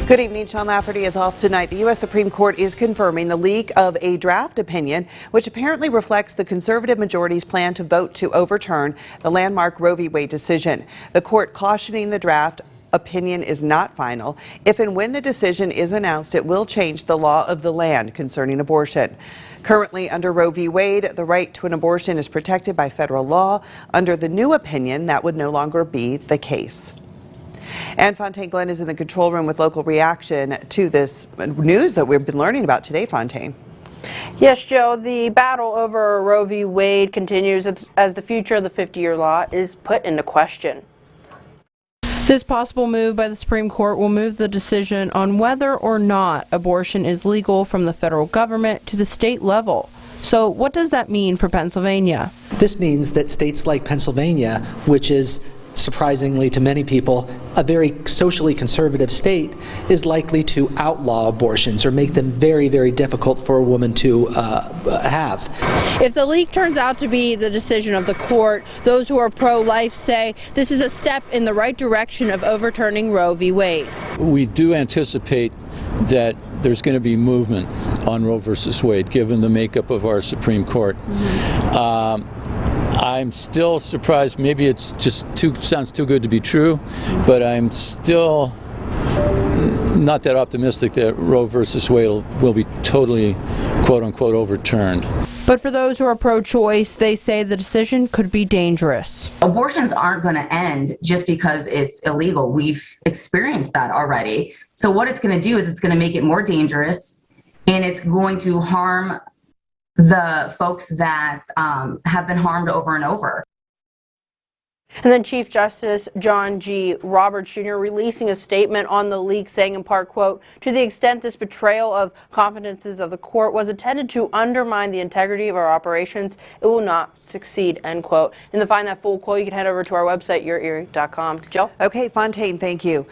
Good evening. Sean Lafferty is off tonight. The U.S. Supreme Court is confirming the leak of a draft opinion, which apparently reflects the conservative majority's plan to vote to overturn the landmark Roe v. Wade decision. The court cautioning the draft opinion is not final. If and when the decision is announced, it will change the law of the land concerning abortion. Currently, under Roe v. Wade, the right to an abortion is protected by federal law. Under the new opinion, that would no longer be the case. And Fontaine Glenn is in the control room with local reaction to this news that we've been learning about today, Fontaine. Yes, Joe, the battle over Roe v. Wade continues as the future of the 50-year law is put into question. This possible move by the Supreme Court will move the decision on whether or not abortion is legal from the federal government to the state level. So what does that mean for Pennsylvania? This means that states like Pennsylvania, which is surprisingly to many people a very socially conservative state, is likely to outlaw abortions or make them very, very difficult for a woman to have. If the leak turns out to be the decision of the court, those who are pro-life say this is a step in the right direction of overturning Roe v. Wade. We do anticipate that there's going to be movement on Roe versus Wade, given the makeup of our Supreme Court. I'm still surprised. Maybe it's just sounds too good to be true, but I'm still not that optimistic that Roe versus Wade will be totally, quote unquote, overturned. But for those who are pro-choice, they say the decision could be dangerous. Abortions aren't going to end just because it's illegal. We've experienced that already. So what it's going to do is it's going to make it more dangerous, and it's going to harm the folks that have been harmed over and over. And then Chief Justice John G. Roberts Jr. releasing a statement on the leak, saying in part, quote, "To the extent this betrayal of confidences of the court was intended to undermine the integrity of our operations, it will not succeed," end quote. And to find that full quote, you can head over to our website, yourerie.com. Jill? Okay, Fontaine, thank you.